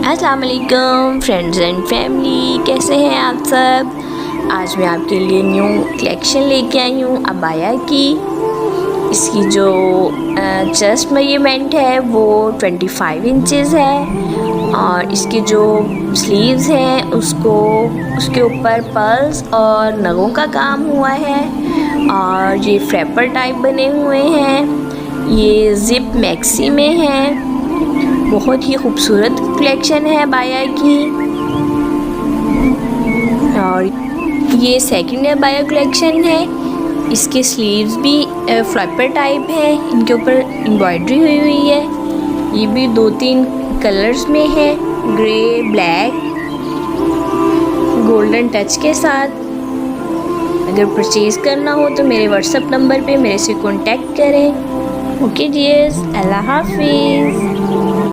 अस्सलाम वालेकुम friends and family, कैसे हैं आप सब। आज मैं आपके लिए न्यू कलेक्शन लेके आई हूँ अबाया की। इसकी जो चेस्ट मेजरमेंट है वो 25 इंचेस है और इसके जो स्लीव्स हैं उसके ऊपर पर्ल्स और नगों का काम हुआ है और ये फ्रैपर टाइप बने हुए हैं। ये जिप मैक्सी में है। बहुत ही खूबसूरत कलेक्शन है अबाया की और ये सेकंड अबाया कलेक्शन है। इसके स्लीव्स भी फ्लैपर टाइप है, इनके ऊपर एम्ब्रॉयडरी हुई है। ये भी 2-3 कलर्स में है, ग्रे, ब्लैक, गोल्डन टच के साथ। अगर परचेज़ करना हो तो मेरे व्हाट्सएप नंबर पे मेरे से कांटेक्ट करें। ओके डियर्स, अल्लाह हाफिज़।